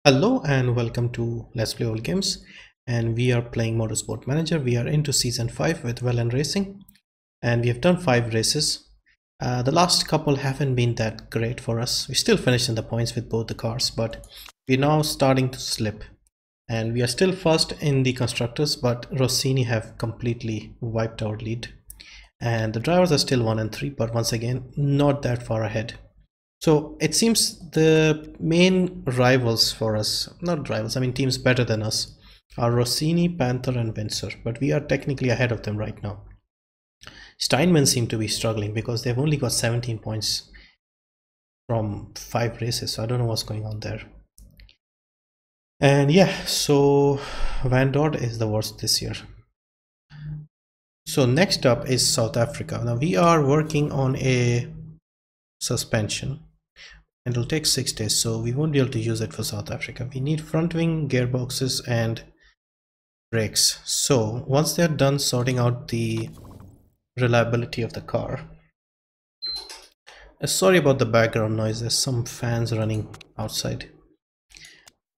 Hello and welcome to Let's Play Old Games, and we are playing Motorsport Manager. We are into season 5 with Velan Racing, and we have done 5 races. The last couple haven't been that great for us. We still finished in the points with both the cars, but we're now starting to slip, and we are still first in the constructors, but Rossini have completely wiped our lead, and the drivers are still 1 and 3, but once again not that far ahead. So it seems the main rivals for us, not rivals, I mean teams better than us, are Rossini, Panther and Windsor, but we are technically ahead of them right now. Steinman seem to be struggling because they've only got 17 points from 5 races, so I don't know what's going on there. And yeah, so Van Dort is the worst this year. So next up is South Africa. Now we are working on a suspension. And it'll take 6 days, so we won't be able to use it for South Africa. We need front wing, gearboxes and brakes. So once they're done sorting out the reliability of the car, sorry about the background noise, there's some fans running outside.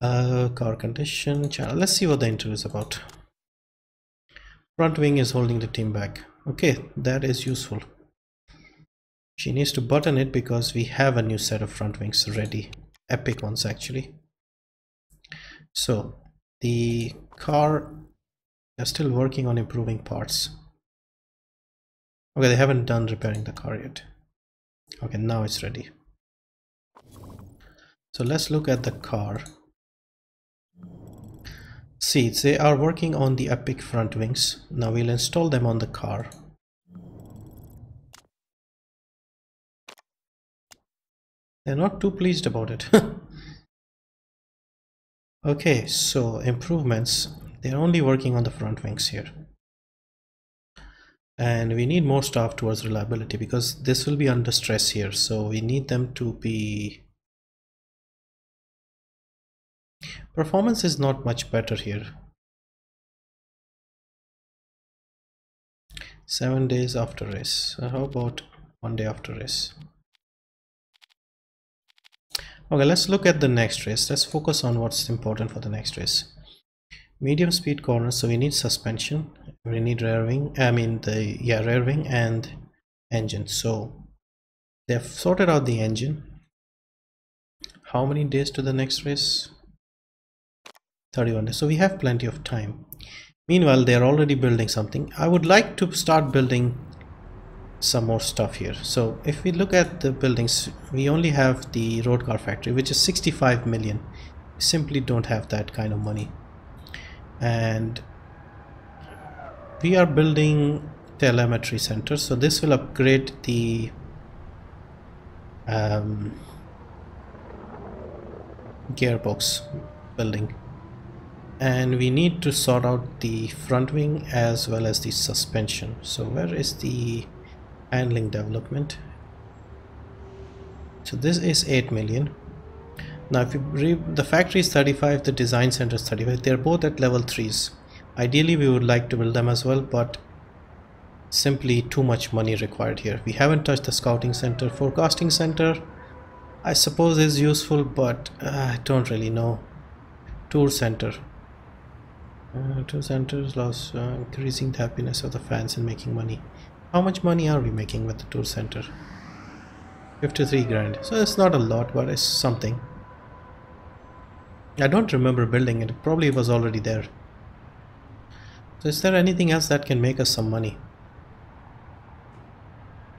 Car condition channel, let's see what the interview is about. Front wing is holding the team back. Okay, that is useful. She needs to button it because we have a new set of front wings ready, epic ones actually. So the car, they're still working on improving parts. Okay, they haven't done repairing the car yet. Okay, now it's ready. So let's look at the car. Seats, they are working on the epic front wings. Now we'll install them on the car. They're not too pleased about it. Okay, so improvements, they're only working on the front wings here. And we need more staff towards reliability because this will be under stress here, so we need them to be... Performance is not much better here. 7 days after race. So how about 1 day after race? Okay, let's look at the next race. Let's focus on what's important for the next race. Medium speed corners, so we need suspension, we need rear wing, rear wing and engine. So they've sorted out the engine. How many days to the next race? 31 days, so we have plenty of time. Meanwhile, they're already building something. I would like to start building some more stuff here. So if we look at the buildings, we only have the road car factory, which is 65 million. We simply don't have that kind of money. And we are building telemetry center, so this will upgrade the gearbox building, and we need to sort out the front wing as well as the suspension. So where is the handling development? So this is 8 million. Now if you the factory is 35, the design center is 35. They're both at level 3s. Ideally we would like to build them as well, but simply too much money required here. We haven't touched the scouting center. Forecasting center I suppose is useful, but I don't really know. Tour center. Tour centers loss, increasing the happiness of the fans and making money. How much money are we making with the tour center? 53 grand. So it's not a lot, but it's something. I don't remember building it. Probably was already there. So is there anything else that can make us some money?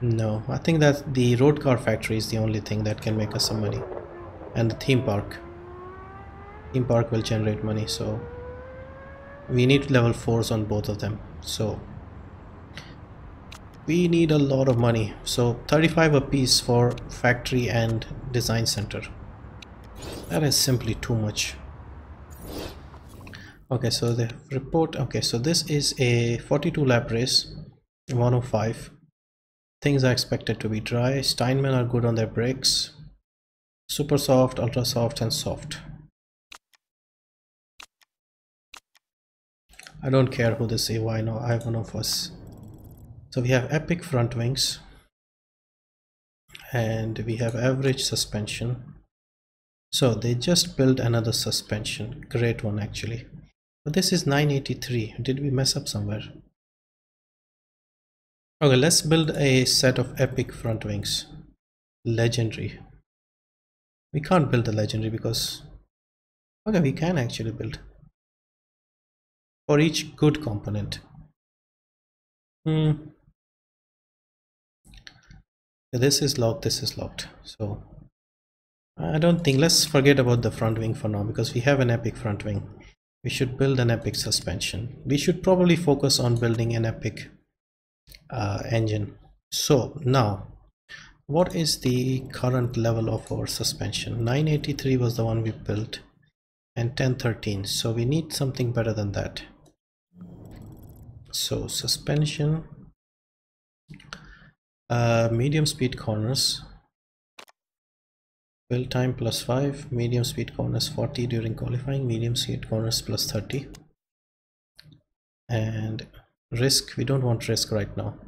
No, I think that the road car factory is the only thing that can make us some money. And the theme park. Theme park will generate money, so we need level 4s on both of them. So we need a lot of money. So 35 a piece for factory and design center. That is simply too much. Okay, so the report. Okay, so this is a 42 lap race, 105. Things are expected to be dry. Steinman are good on their brakes. Super soft, ultra soft and soft. I don't care who they say, why no, I have one of us. So we have epic front wings. And we have average suspension. So they just built another suspension, great one actually. But this is 983. Did we mess up somewhere? Okay, let's build a set of epic front wings. Legendary. We can't build the legendary because... Okay, we can actually build. For each good component. This is locked, this is locked. So I don't think, let's forget about the front wing for now because we have an epic front wing. We should build an epic suspension. We should probably focus on building an epic engine. So now, what is the current level of our suspension? 983 was the one we built and 1013. So we need something better than that. So suspension, medium speed corners, build time plus 5, medium speed corners 40 during qualifying, medium speed corners plus 30, and risk, we don't want risk right now.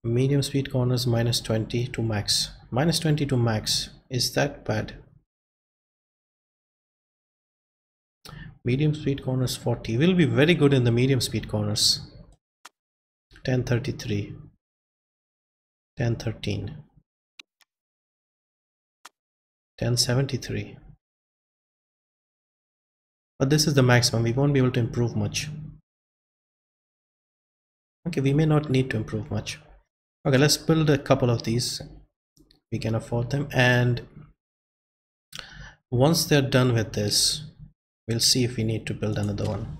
Medium speed corners minus 20 to max. Minus 20 to max, is that bad? Medium speed corners 40, will be very good in the medium speed corners. 1033, 1013, 1073. But this is the maximum, we won't be able to improve much. Okay, we may not need to improve much. Okay, let's build a couple of these. We can afford them, and once they're done with this, we'll see if we need to build another one.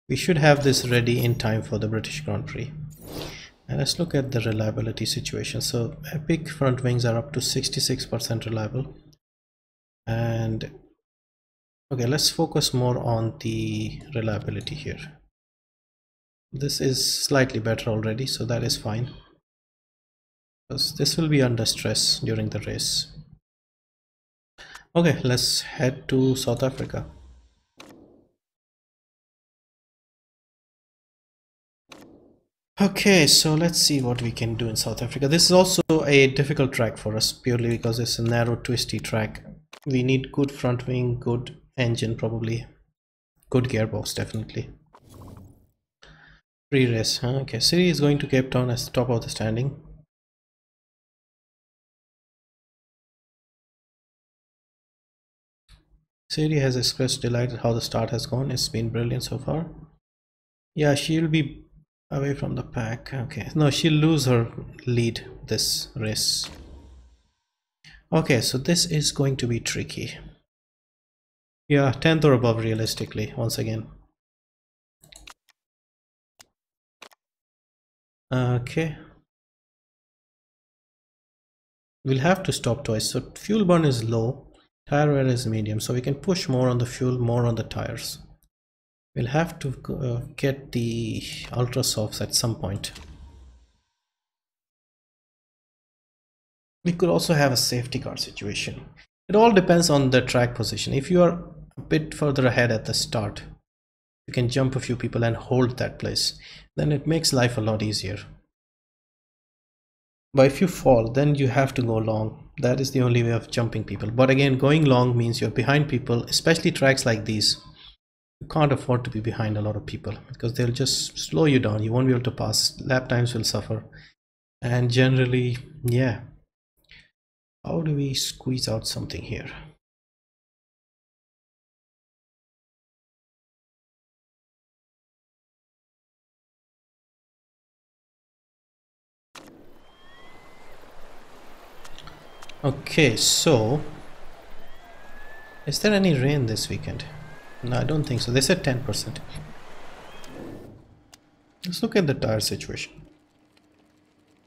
We should have this ready in time for the British Grand Prix. And let's look at the reliability situation. So epic front wings are up to 66% reliable. And okay, let's focus more on the reliability here. This is slightly better already, so that is fine. Because this will be under stress during the race. Okay, let's head to South Africa. Okay, so let's see what we can do in South Africa. This is also a difficult track for us, purely because it's a narrow, twisty track. We need good front wing, good engine probably, good gearbox definitely. Pre-race, huh? Okay, Siri is going to Cape Town as the top of the standing. Siri has expressed delight at how the start has gone. It's been brilliant so far. Yeah, she'll be away from the pack. Okay, no, she'll lose her lead this race. Okay, so this is going to be tricky. Yeah, 10th or above realistically, once again. Okay. We'll have to stop twice. So fuel burn is low, tire wear is medium, so we can push more on the fuel, more on the tires. We'll have to get the ultra softs at some point. We could also have a safety car situation. It all depends on the track position. If you are a bit further ahead at the start, you can jump a few people and hold that place. Then it makes life a lot easier. But if you fall, then you have to go long. That is the only way of jumping people. But again, going long means you're behind people, especially tracks like these. You can't afford to be behind a lot of people because they'll just slow you down. You won't be able to pass. Lap times will suffer. And generally, yeah. How do we squeeze out something here? Okay, so is there any rain this weekend? No, I don't think so. They said 10%. Let's look at the tire situation.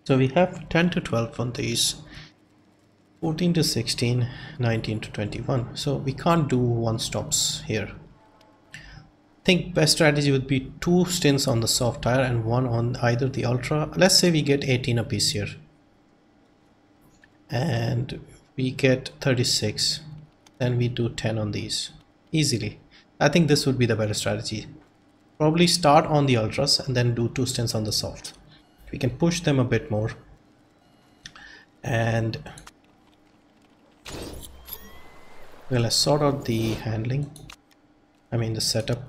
So we have 10 to 12 on these, 14 to 16, 19 to 21. So we can't do one stops here. I think best strategy would be 2 stints on the soft tire and 1 on either the ultra. Let's say we get 18 apiece here. And we get 36. Then we do 10 on these. Easily. I think this would be the better strategy. Probably start on the ultras and then do 2 stints on the soft. We can push them a bit more. And Well, let's sort out the handling. I mean the setup.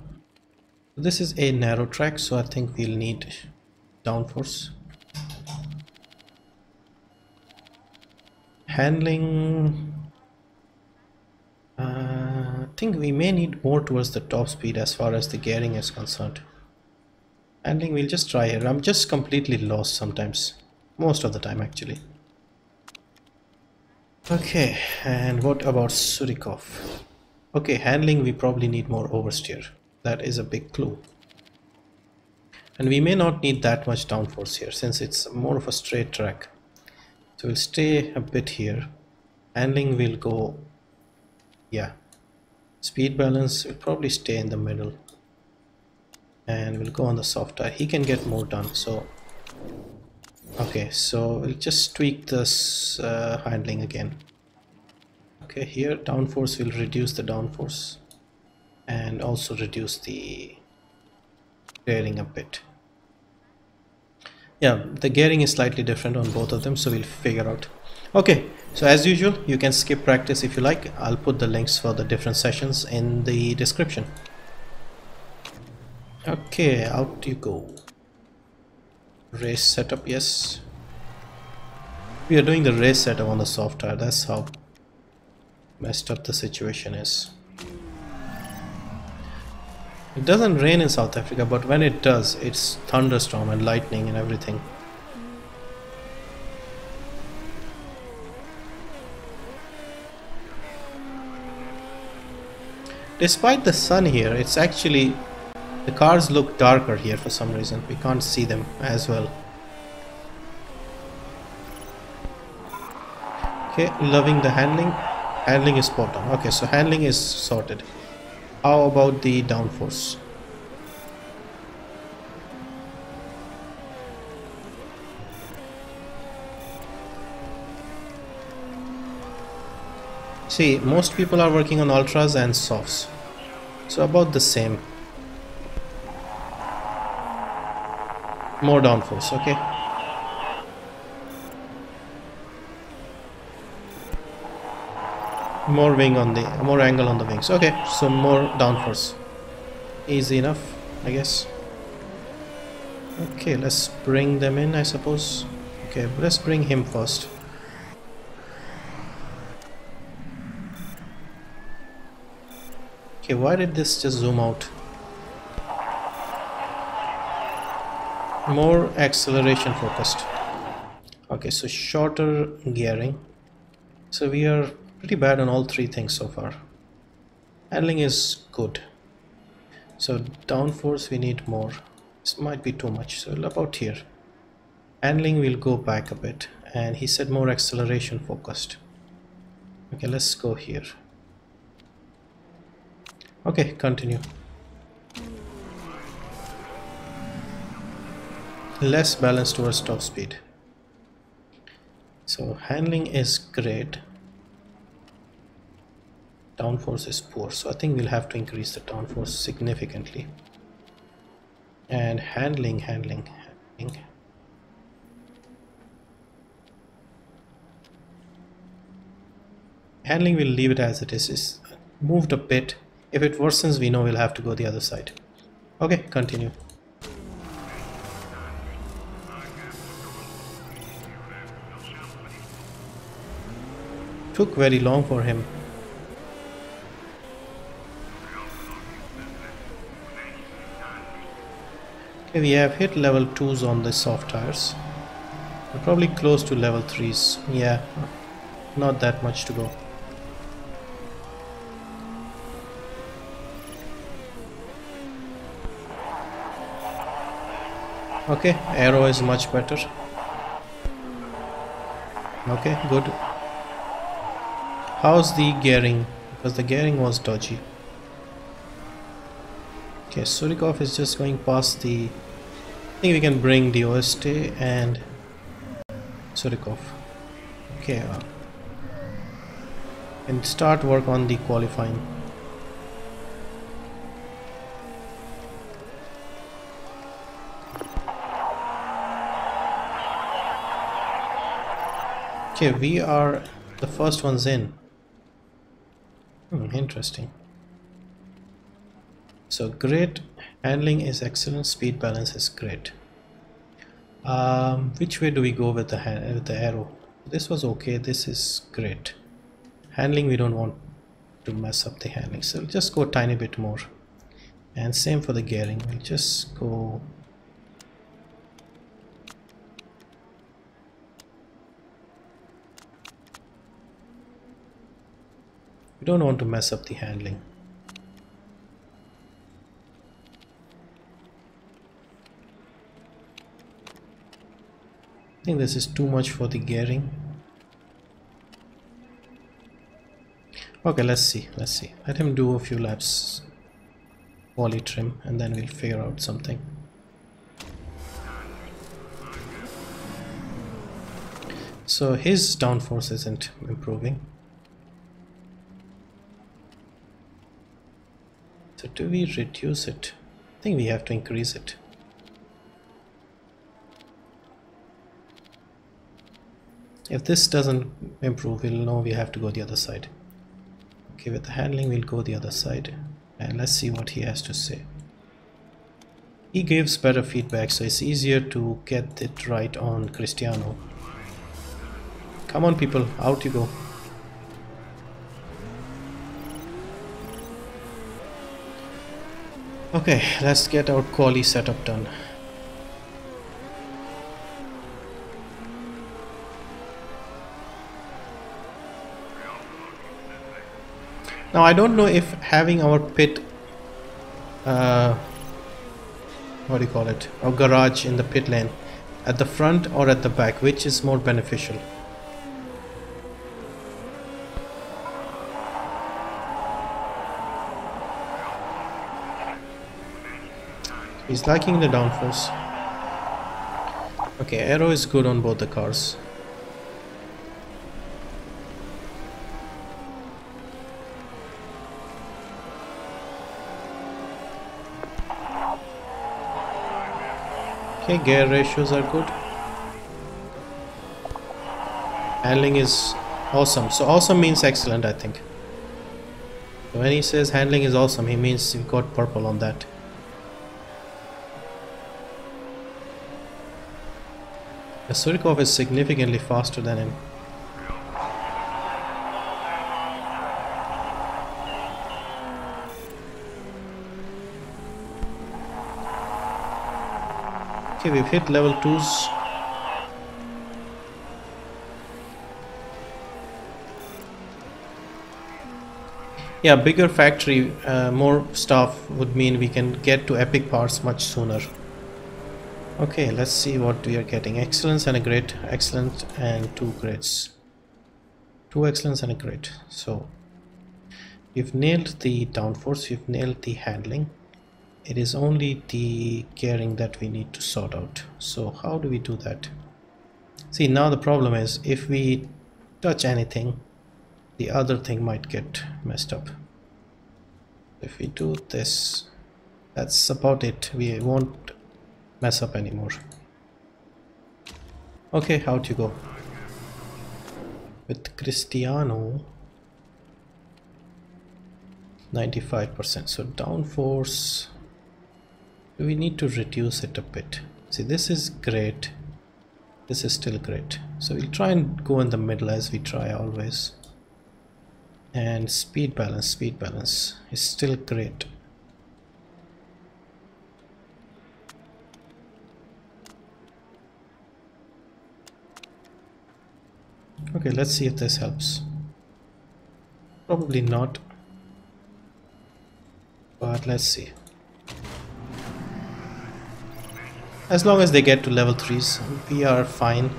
This is a narrow track, so I think we'll need downforce. Handling, I think we may need more towards the top speed as far as the gearing is concerned. Handling, we'll just try here. I'm just completely lost sometimes, most of the time actually. Okay, and what about Surikov? Okay, handling, we probably need more oversteer. That is a big clue. And we may not need that much downforce here since it's more of a straight track. So we'll stay a bit here. Handling will go, yeah. Speed balance will probably stay in the middle. And we'll go on the soft tire. He can get more done. So, okay, so we'll just tweak this handling again. Okay, here downforce will reduce the downforce and also reduce the gearing a bit. Yeah, the gearing is slightly different on both of them, so we'll figure out. Okay, so as usual, you can skip practice if you like. I'll put the links for the different sessions in the description. Okay, out you go. Race setup, yes. We are doing the race setup on the soft tire. That's how messed up the situation is. It doesn't rain in South Africa, but when it does, it's thunderstorm and lightning and everything. Despite the sun here, it's actually, the cars look darker here for some reason. We can't see them as well. Okay, loving the handling. Handling is spot on. Okay, so handling is sorted. How about the downforce? See, most people are working on ultras and softs, so about the same. More downforce, okay. More wing on the, more angle on the wings. Okay, so more downforce. Easy enough, I guess. Okay, let's bring them in, I suppose. Okay, let's bring him first. Okay, why did this just zoom out? More acceleration focused. Okay, so shorter gearing. So we are pretty bad on all three things so far. Handling is good. So downforce we need more. This might be too much, so about here. Handling will go back a bit, and he said more acceleration focused. Okay, let's go here. Okay, continue. Less balance towards top speed. So handling is great. Downforce is poor, so I think we'll have to increase the downforce significantly. And handling. Handling will leave it as it is. It's moved a bit. If it worsens, we know we'll have to go the other side. Okay, continue. Took very long for him. Okay, we have hit level 2s on the soft tires. We're probably close to level 3s. Yeah, not that much to go. Okay, aero is much better. Okay, good. How's the gearing? Because the gearing was dodgy. Okay, Surikov is just going past the... I think we can bring the OST and Surikov. Okay, and start work on the qualifying. Okay, we are the first ones in. Interesting. So great, handling is excellent, speed balance is great. Which way do we go with the arrow? This was okay, this is great. Handling, we don't want to mess up the handling, so we'll just go a tiny bit more. And same for the gearing, we'll just go. We don't want to mess up the handling. I think this is too much for the gearing. Okay, let's see. Let him do a few laps, poly trim, and then we'll figure out something. So his downforce isn't improving. So do we reduce it? I think we have to increase it. If this doesn't improve, we'll know we have to go the other side. Okay, with the handling, we'll go the other side. And let's see what he has to say. He gives better feedback, so it's easier to get it right on Cristiano. Come on, people, out you go. Okay, let's get our quali setup done. Now I don't know if having our pit, what do you call it, our garage in the pit lane at the front or at the back, which is more beneficial. He's liking the downforce. Okay, aero is good on both the cars. Okay, gear ratios are good. Handling is awesome. So awesome means excellent, I think. So when he says handling is awesome, he means you've got purple on that. Surikov is significantly faster than him. Okay, we've hit level 2s. Yeah, bigger factory, more staff would mean we can get to epic parts much sooner. Okay, let's see what we are getting. Excellence and a great, excellent and 2 grades. 2 excellence and a great. So we've nailed the downforce, we've nailed the handling. It is only the gearing that we need to sort out. So how do we do that? See, now the problem is if we touch anything, the other thing might get messed up. If we do this, that's about it. We won't mess up anymore. Okay, out you go. With Cristiano, 95%. So downforce, we need to reduce it a bit. See, this is great, this is still great, so we'll try and go in the middle as we try always. And speed balance is still great. Okay, let's see if this helps. Probably not, but let's see. As long as they get to level 3s, we are fine.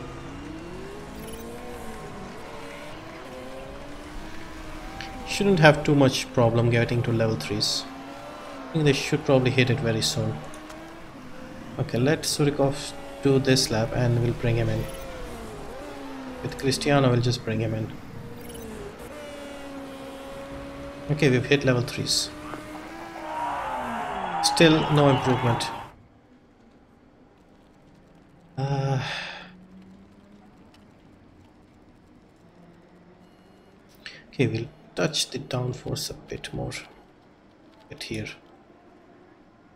Shouldn't have too much problem getting to level 3s. I think they should probably hit it very soon. Okay, let Surikov do this lap and we'll bring him in. With Cristiano, we'll just bring him in. Okay, we've hit level 3s. Still no improvement. Okay, we'll touch the downforce a bit more. Get here.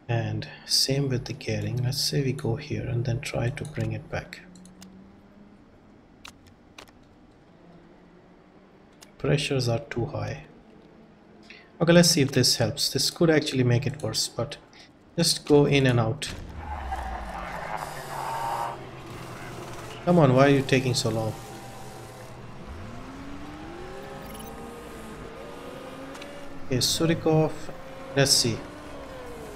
And same with the gearing. Let's say we go here and then try to bring it back. Pressures are too high. Okay, let's see if this helps. This could actually make it worse, but just go in and out. Come on, why are you taking so long? Okay, Surikov, let's see.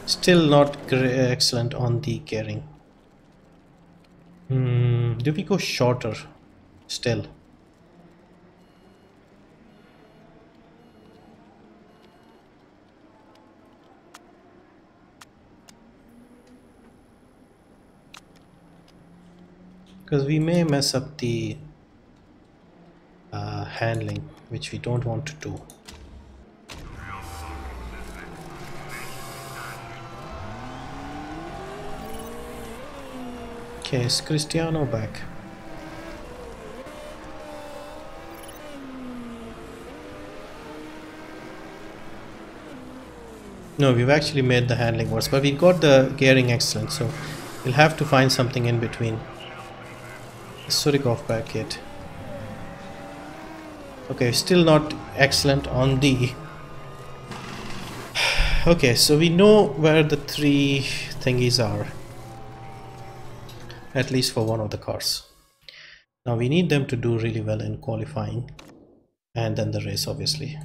Still not excellent on the gearing. Do we go shorter still? Because we may mess up the handling, which we don't want to do. Okay, is Cristiano back? No, we've actually made the handling worse, but we got the gearing excellent, so we'll have to find something in between. Is Surikov back yet? Okay, still not excellent on the... Okay, so we know where the three thingies are. At least for one of the cars. Now we need them to do really well in qualifying. And then the race, obviously.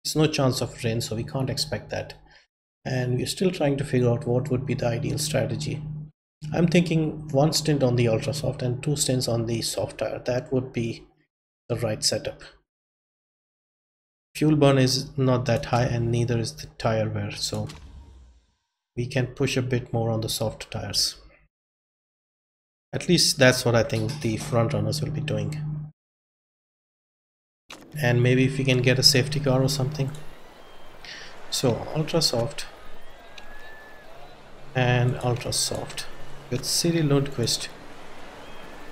There's no chance of rain, so we can't expect that. And we're still trying to figure out what would be the ideal strategy. I'm thinking 1 stint on the ultra soft and 2 stints on the soft tire. That would be the right setup. Fuel burn is not that high and neither is the tire wear, so we can push a bit more on the soft tires. At least that's what I think the front runners will be doing. And maybe if we can get a safety car or something. So ultra soft and ultra soft with Cyril Lundqvist.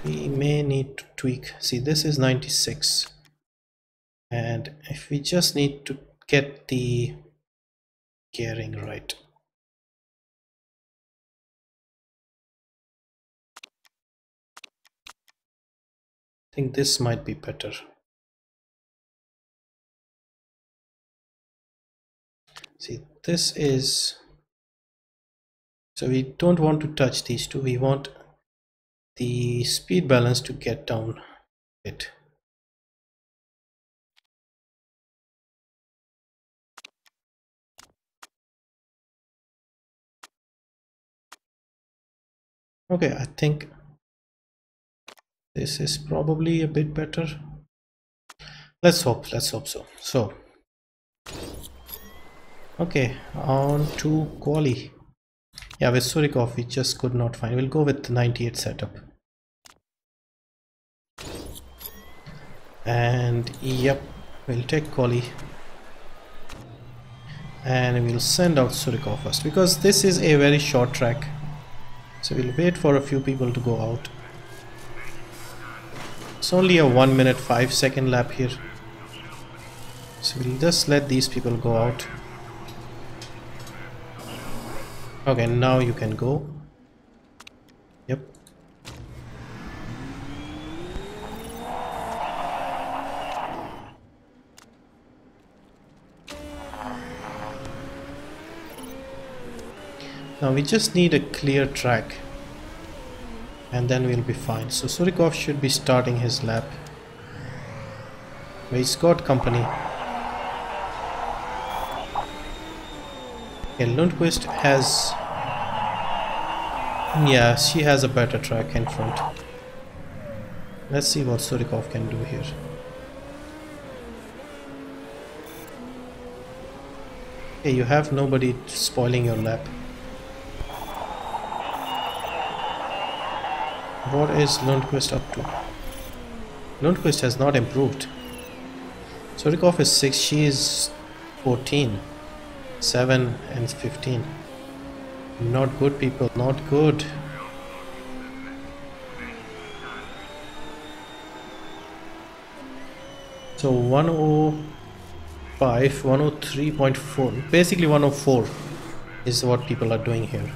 We may need to tweak. See, this is 96. And if we just need to get the gearing right. I think this might be better. See, this is... So we don't want to touch these two. We want the speed balance to get down a bit. Okay, I think this is probably a bit better. Let's hope so. So, okay, on to quali. Yeah, with Surikov we just could not find. We'll go with the 98 setup. And yep, we'll take quali. And we'll send out Surikov first because this is a very short track. So we'll wait for a few people to go out. It's only a 1 minute 5 second lap here. So we'll just let these people go out. Okay, now you can go. Yep. Now we just need a clear track and then we'll be fine. So Surikov should be starting his lap. He's got company. Okay, Lundqvist has... Yeah, she has a better track in front. Let's see what Surikov can do here. Okay, you have nobody spoiling your lap. What is Lundqvist up to? Lundqvist has not improved. Surikov is 6, she is 14. 7 and 15. Not good, people, not good. So 1-0 105, 103.4, basically 104 is what people are doing here.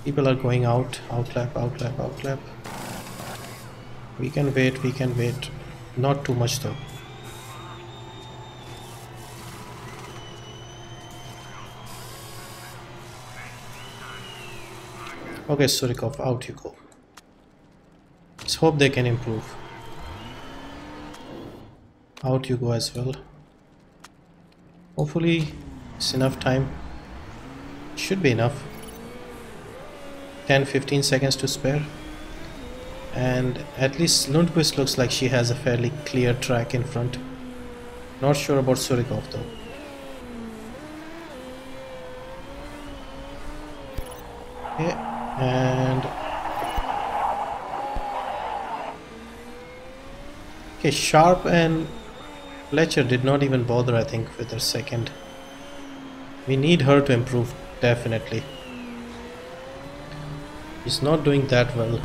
People are going out, outlap, outlap, outlap. We can wait, not too much though. Okay, Surikov, out you go. Let's hope they can improve. Out you go as well. Hopefully it's enough time. Should be enough. 10-15 seconds to spare. And at least Lundqvist looks like she has a fairly clear track in front. Not sure about Surikov though. Okay, and okay, Sharp and Fletcher did not even bother, I think, with her second. We need her to improve, definitely. She's not doing that well.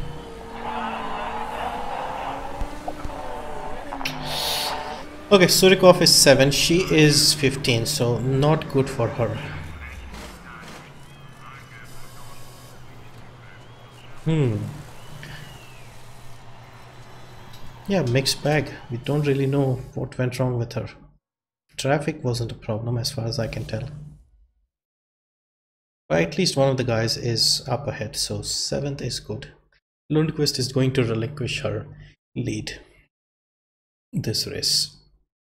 Okay, Surikov is 7, she is 15, so not good for her. Yeah, mixed bag. We don't really know what went wrong with her. Traffic wasn't a problem as far as I can tell. But at least one of the guys is up ahead, so 7th is good. Lundqvist is going to relinquish her lead this race.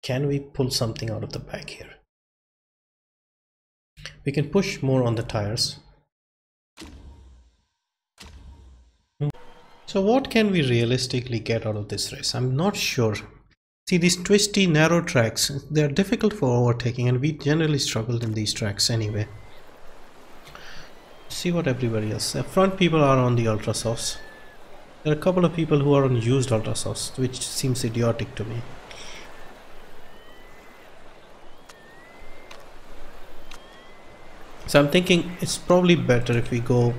Can we pull something out of the bag here? We can push more on the tires. So what can we realistically get out of this race? I'm not sure. See, these twisty narrow tracks, they're difficult for overtaking, and we generally struggled in these tracks anyway. See what everybody else. The front people are on the Ultrasofts. There are a couple of people who are on used Ultrasofts, which seems idiotic to me. So I'm thinking it's probably better if we go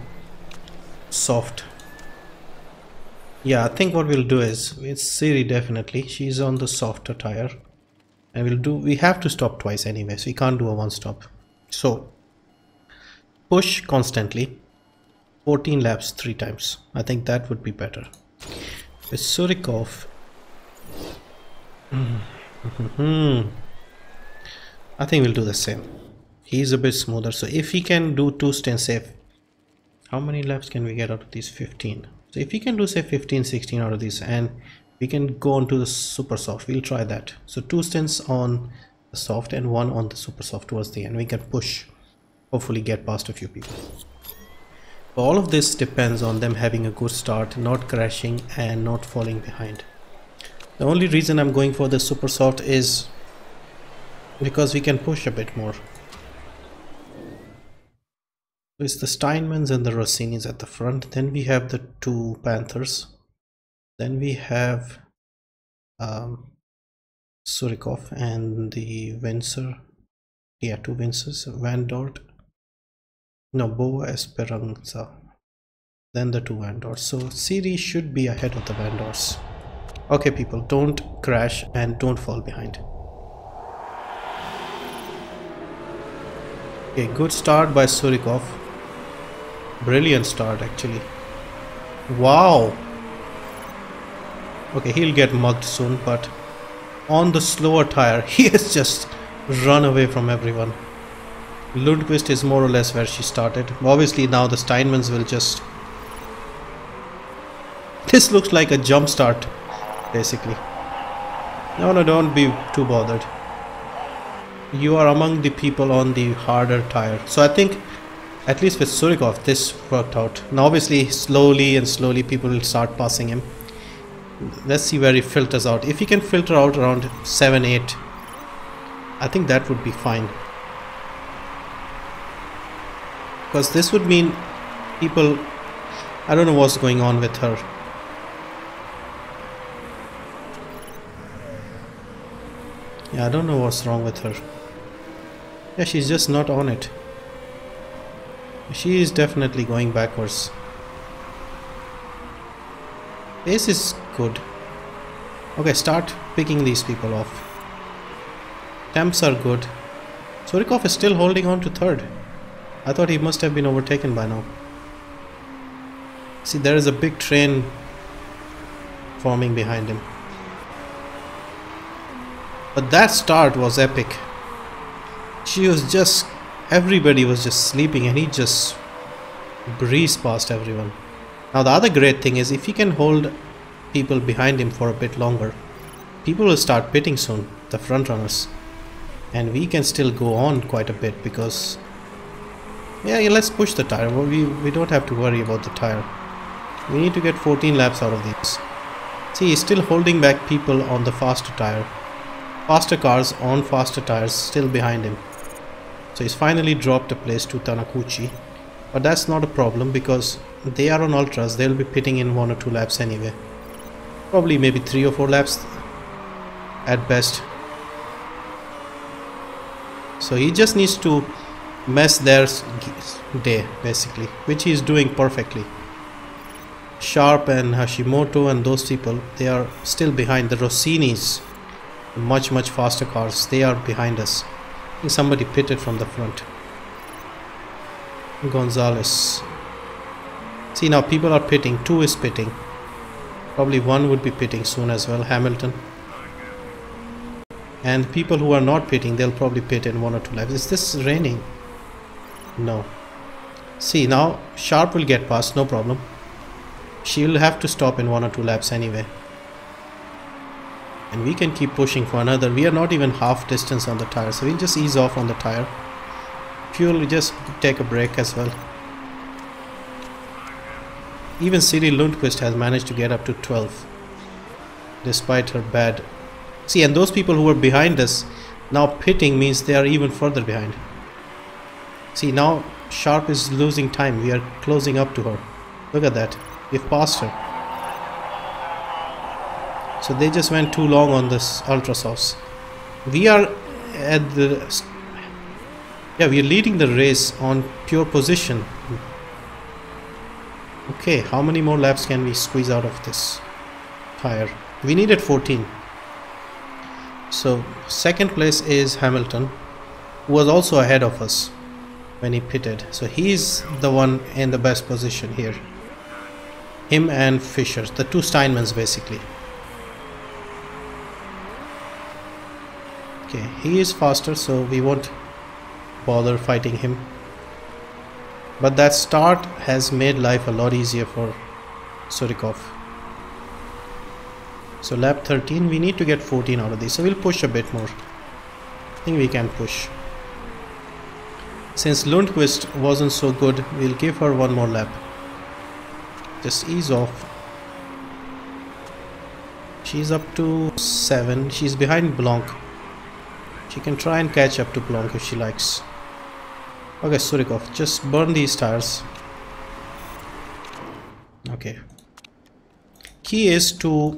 soft. Yeah, I think what we'll do is, it's Siri definitely, she's on the softer tire. And we have to stop twice anyway, so we can't do a one stop. So, push constantly, 14 laps 3 times. I think that would be better. With Surikov, I think we'll do the same. He's a bit smoother, so if he can do 2 stints safe, how many laps can we get out of these? 15. So if we can do say 15-16 out of these, and we can go on to the super soft, we'll try that. So 2 stints on the soft and 1 on the super soft towards the end. We can push, hopefully get past a few people. But all of this depends on them having a good start, not crashing and not falling behind. The only reason I'm going for the super soft is because we can push a bit more. It's the Steinmans and the Rossinis at the front. Then we have the 2 Panthers. Then we have Surikov and the Windsor. Yeah, 2 Windsors. Van Dort. No, Boa Esperanza. Then the 2 Van Dorts. So Siri should be ahead of the Van Dorts. Okay, people, don't crash and don't fall behind. Okay, good start by Surikov. Brilliant start actually. Wow. Okay, he'll get mugged soon, but on the slower tire he has just run away from everyone. Lundqvist is more or less where she started. Obviously now the Steinmans will just... This looks like a jump start basically. No, don't be too bothered. You are among the people on the harder tire. So I think at least with Surikov this worked out. Now obviously slowly people will start passing him. Let's see where he filters out. If he can filter out around 7-8, I think that would be fine. Because this would mean people... I don't know what's going on with her. Yeah, I don't know what's wrong with her. Yeah, she's just not on it. She is definitely going backwards. Pace is good. Okay, start picking these people off. Temps are good. Surikov is still holding on to third. I thought he must have been overtaken by now. See, there is a big train forming behind him. But that start was epic. Everybody was just sleeping and he just breezed past everyone. Now the other great thing is if he can hold people behind him for a bit longer, people will start pitting soon, the front runners. And we can still go on quite a bit because yeah, let's push the tire. We don't have to worry about the tire. We need to get 14 laps out of these. See, he's still holding back people on the faster tire. Faster cars on faster tires still behind him. So he's finally dropped a place to Tanakuchi. But that's not a problem because they are on ultras. They'll be pitting in 1 or 2 laps anyway. Probably maybe 3 or 4 laps at best. So he just needs to mess their day basically, which he is doing perfectly. Sharp and Hashimoto and those people, they are still behind. The Rossinis, much faster cars, they are behind us. I think somebody pitted from the front. Gonzalez. See, now people are pitting. 2 is pitting. Probably 1 would be pitting soon as well. Hamilton. And people who are not pitting, they'll probably pit in 1 or 2 laps. Is this raining? No. See, now Sharp will get past, no problem. She will have to stop in 1 or 2 laps anyway. And we can keep pushing for another. We are not even half distance on the tire, so we'll just ease off on the tire. Fuel, we just take a break as well. Even Siri Lundqvist has managed to get up to 12 despite her bad. See, and those people who were behind us now pitting means they are even further behind. See, now Sharp is losing time. We are closing up to her. Look at that. We've passed her. So they just went too long on this ultra sauce. We are at the we are leading the race on pure position. Okay, how many more laps can we squeeze out of this tire? We needed 14. So second place is Hamilton, who was also ahead of us when he pitted. So he's the one in the best position here. Him and Fisher, the 2 Steinmans basically. Okay, he is faster, so we won't bother fighting him. But that start has made life a lot easier for Surikov. So lap 13, we need to get 14 out of these, so we'll push a bit more. I think we can push. Since Lundqvist wasn't so good, we'll give her 1 more lap. Just ease off. She's up to 7. She's behind Blanc. She can try and catch up to Blanc if she likes. Okay, Surikov, just burn these tires. Okay. Key is to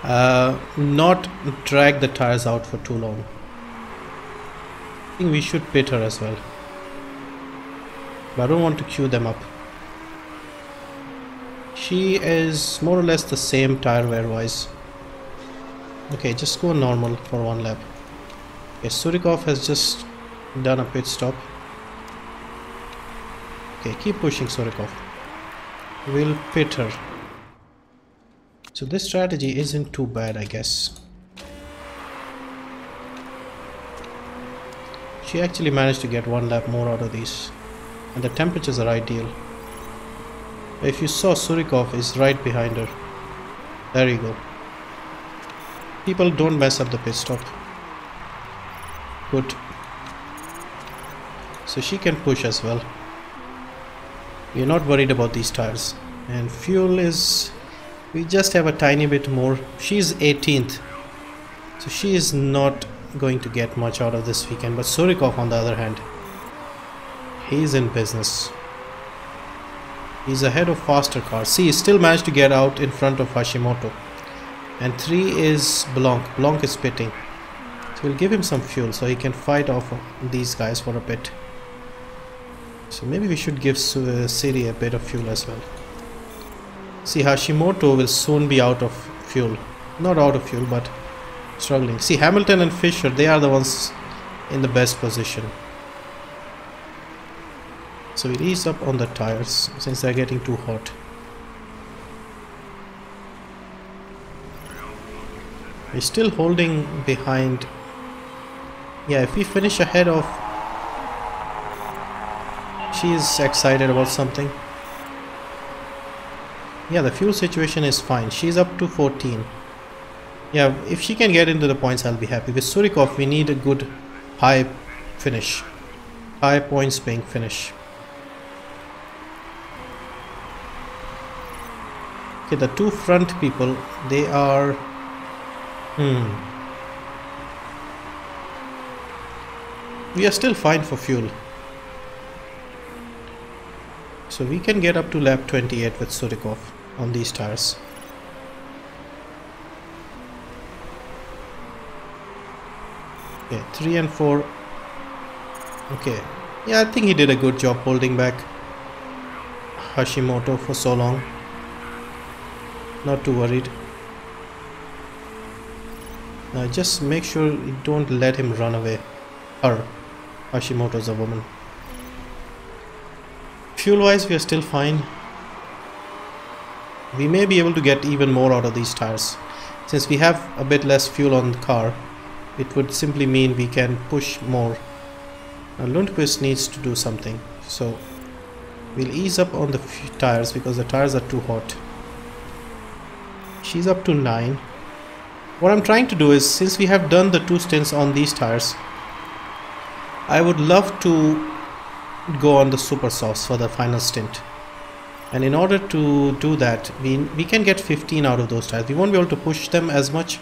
not drag the tires out for too long. I think we should pit her as well. But I don't want to queue them up. She is more or less the same tire wear wise. Okay, just go normal for 1 lap. Okay, Surikov has just done a pit stop. Okay, keep pushing Surikov. We'll pit her. So this strategy isn't too bad, I guess. She actually managed to get 1 lap more out of these. And the temperatures are ideal. If you saw, Surikov is right behind her. There you go. People, don't mess up the pit stop. Good. So she can push as well. We're not worried about these tires. And fuel is... we just have a tiny bit more. She's 18th. So she is not going to get much out of this weekend. But Surikov, on the other hand, he's in business. He's ahead of faster cars. See, he still managed to get out in front of Hashimoto. And 3 is Blanc. Blanc is pitting. So we'll give him some fuel so he can fight off these guys for a bit. So maybe we should give Siri a bit of fuel as well. See, Hashimoto will soon be out of fuel. Not out of fuel, but struggling. See, Hamilton and Fisher, they are the ones in the best position. So we'll ease up on the tires since they're getting too hot. We're still holding behind. Yeah, if we finish ahead of... She's excited about something. Yeah, the fuel situation is fine. She's up to 14. Yeah, if she can get into the points, I'll be happy. With Surikov, we need a good high finish. High points paying finish. Okay, the two front people, they are... We are still fine for fuel. So we can get up to lap 28 with Surikov on these tires. Okay, 3 and 4. Okay. Yeah, I think he did a good job holding back Hashimoto for so long. Not too worried. Just make sure you don't let him run away. Her. Hashimoto's a woman. Fuel wise, we are still fine. We may be able to get even more out of these tires. Since we have a bit less fuel on the car, it would simply mean we can push more. Now Lundqvist needs to do something. So we'll ease up on the tires because the tires are too hot. She's up to 9. What I'm trying to do is, since we have done the 2 stints on these tires, I would love to go on the super softs for the final stint. And in order to do that, we can get 15 out of those tires. We won't be able to push them as much,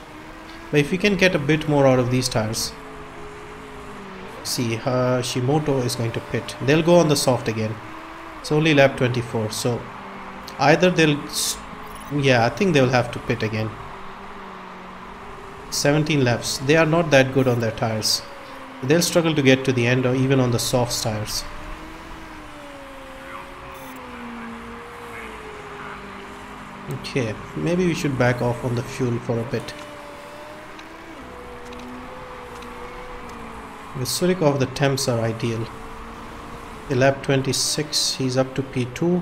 but if we can get a bit more out of these tires. See, Hashimoto is going to pit. They'll go on the soft again. It's only lap 24, so either they'll... Yeah, I think they'll have to pit again. 17 laps. They are not that good on their tires. They'll struggle to get to the end or even on the soft tires. Okay, maybe we should back off on the fuel for a bit. With Surikov, the temps are ideal. Lap 26, he's up to P2.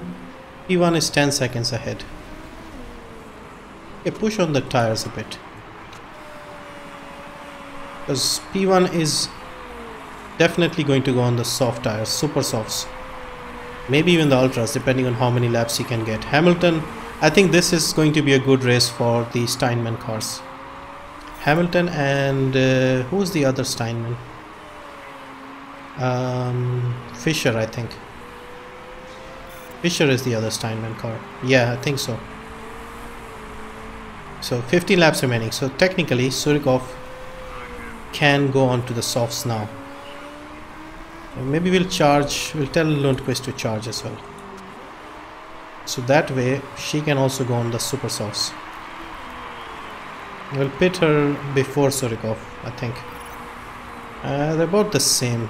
P1 is 10 seconds ahead. Okay, push on the tires a bit. Because P1 is definitely going to go on the soft tires, super softs. Maybe even the ultras, depending on how many laps he can get. Hamilton, I think this is going to be a good race for the Steinman cars. Hamilton and who's the other Steinman? Fisher, I think. Fisher is the other Steinman car. Yeah, I think so. So 15 laps remaining. So technically Surikov can go on to the softs now. Maybe we'll charge, we'll tell Lundqvist to charge as well. So that way she can also go on the super softs. We'll pit her before Surikov, I think. They're about the same.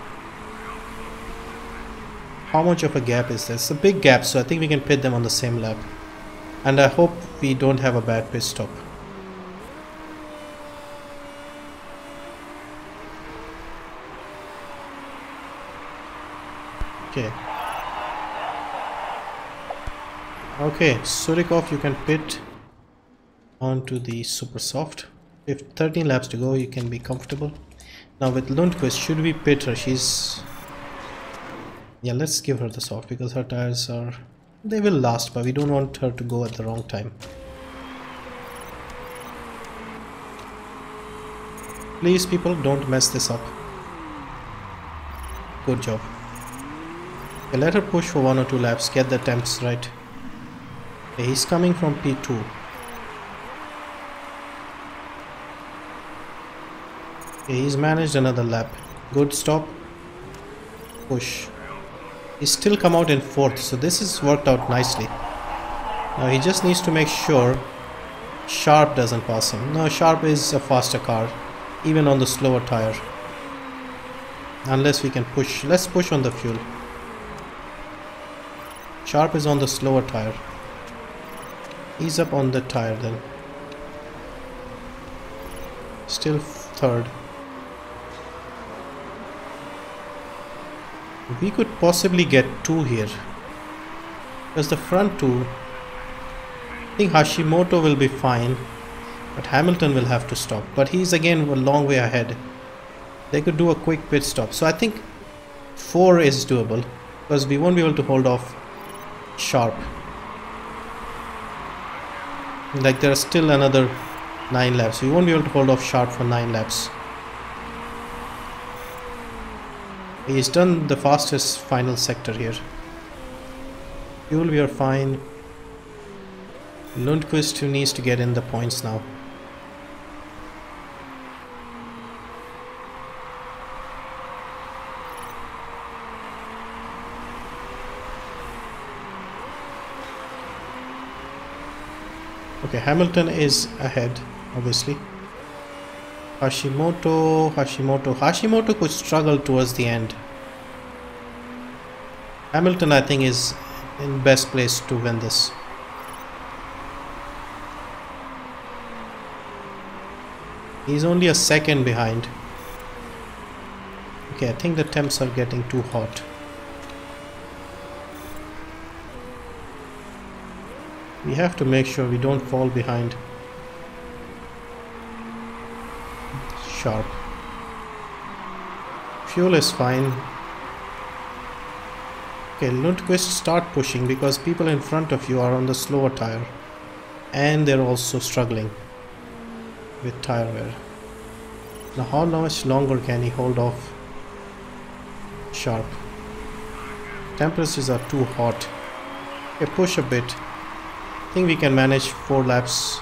How much of a gap is this? It's a big gap, so I think we can pit them on the same lap. And I hope we don't have a bad pit stop. Okay. Okay, Surikov, you can pit onto the super soft. If 13 laps to go, you can be comfortable. Now with Lundqvist, should we pit her? She's... Yeah, let's give her the soft because her tires are... They will last, but we don't want her to go at the wrong time. Please, people, don't mess this up. Good job. Okay, let her push for 1 or 2 laps, get the temps right. Okay, he's coming from P2. Okay, he's managed another lap. Good stop. Push. He's still come out in 4th, so this has worked out nicely. Now he just needs to make sure Sharp doesn't pass him. No, Sharp is a faster car, even on the slower tire. Unless we can push. Let's push on the fuel. Sharp is on the slower tire. Ease up on the tire then. Still third. We could possibly get 2 here. Because the front 2, I think Hashimoto will be fine. But Hamilton will have to stop. But he's again a long way ahead. They could do a quick pit stop. So I think 4 is doable. Because we won't be able to hold off Sharp. Like there are still another 9 laps. We won't be able to hold off Sharp for 9 laps. He's done the fastest final sector here. Fuel, we are fine. Lundqvist, who needs to get in the points now. Okay, Hamilton is ahead, obviously. Hashimoto could struggle towards the end. Hamilton, I think, is in best place to win this. He's only a second behind. Okay, I think the temps are getting too hot. We have to make sure we don't fall behind Sharp. Fuel is fine. Okay, Lundqvist, start pushing because people in front of you are on the slower tire and they're also struggling with tire wear. Now how much longer can he hold off Sharp? Temperatures are too hot. Okay, push a bit. I think we can manage 4 laps.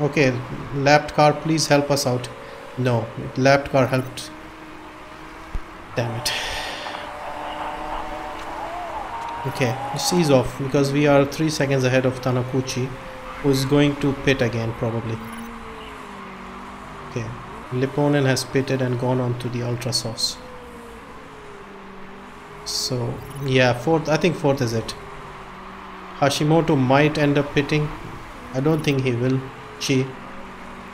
Okay, lapped car, please help us out. No, lapped car helped. Damn it. Okay, seize off because we are 3 seconds ahead of Tanakuchi, who is going to pit again probably. Okay, Lipponen has pitted and gone on to the Ultra Sauce. So yeah, fourth. I think fourth is it. Hashimoto might end up pitting. I don't think he will. She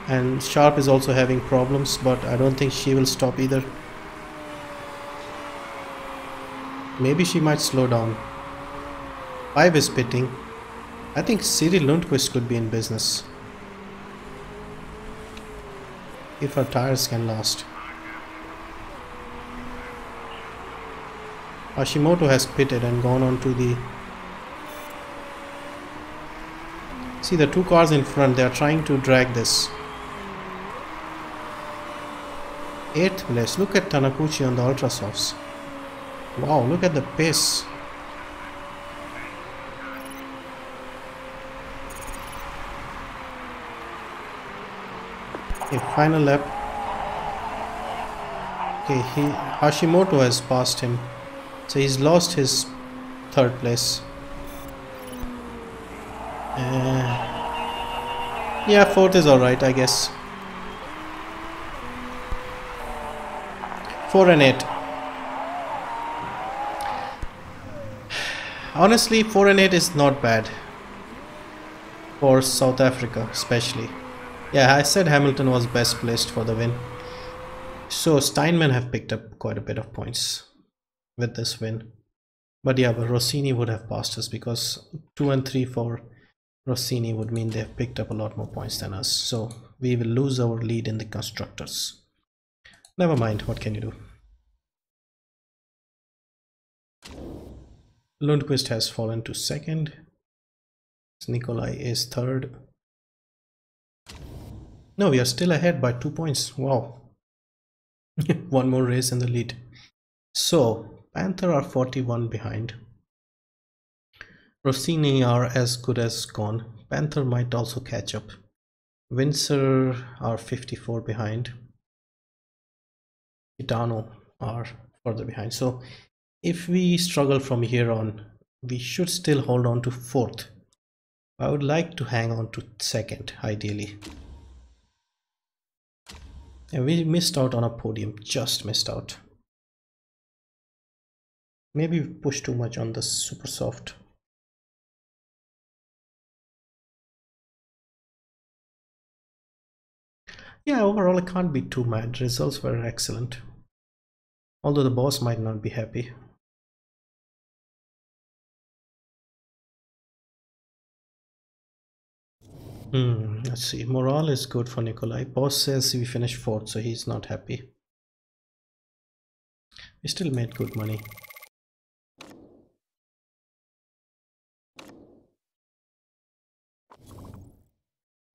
and Sharp is also having problems, but I don't think she will stop either. Maybe she might slow down. 5 is pitting. I think Cyril Lundqvist could be in business if her tires can last. Hashimoto has pitted and gone on to the... See the 2 cars in front, they are trying to drag this. 8th place, look at Tanakuchi on the Ultra Softs. Wow, look at the pace. Okay, final lap. Okay, Hashimoto has passed him. So he's lost his 3rd place. Yeah, 4th is alright, I guess. 4 and 8. Honestly, 4 and 8 is not bad. For South Africa, especially. Yeah, I said Hamilton was best placed for the win. So Steinman have picked up quite a bit of points with this win. But yeah, but Rossini would have passed us because 2 and 3 for Rossini would mean they've picked up a lot more points than us. So we will lose our lead in the constructors. Never mind, what can you do? Lundqvist has fallen to 2nd. Nikolai is 3rd. No, we are still ahead by 2 points. Wow. 1 more race in the lead. So Panther are 41 behind. Rossini are as good as gone. Panther might also catch up. Windsor are 54 behind. Gitano are further behind. So if we struggle from here on, we should still hold on to 4th. I would like to hang on to 2nd, ideally. And we missed out on a podium, just missed out. Maybe we pushed too much on the super soft. Yeah, overall I can't be too mad. Results were excellent, although the boss might not be happy. Let's see. Morale is good for Nikolai. Boss says we finished fourth, so he's not happy. We still made good money.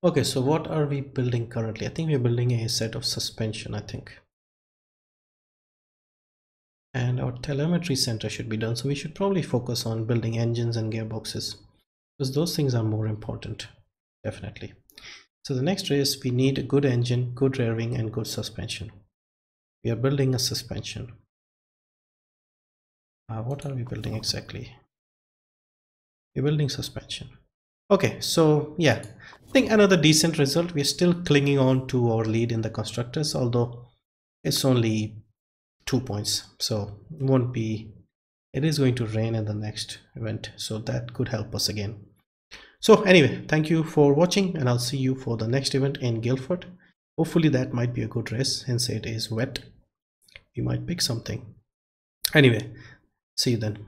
Okay, so what are we building currently? I think we're building a set of suspension, I think. And our telemetry center should be done, so we should probably focus on building engines and gearboxes, because those things are more important, definitely. So the next race, we need a good engine, good rear wing, and good suspension. We are building a suspension. What are we building exactly? We're building suspension. Okay, so yeah, I think another decent result. We're still clinging on to our lead in the constructors, although it's only 2 points, so it is going to rain in the next event, so that could help us again. So anyway, thank you for watching, and I'll see you for the next event in Guildford. Hopefully that might be a good race, since it is wet. We might pick something. Anyway, see you then.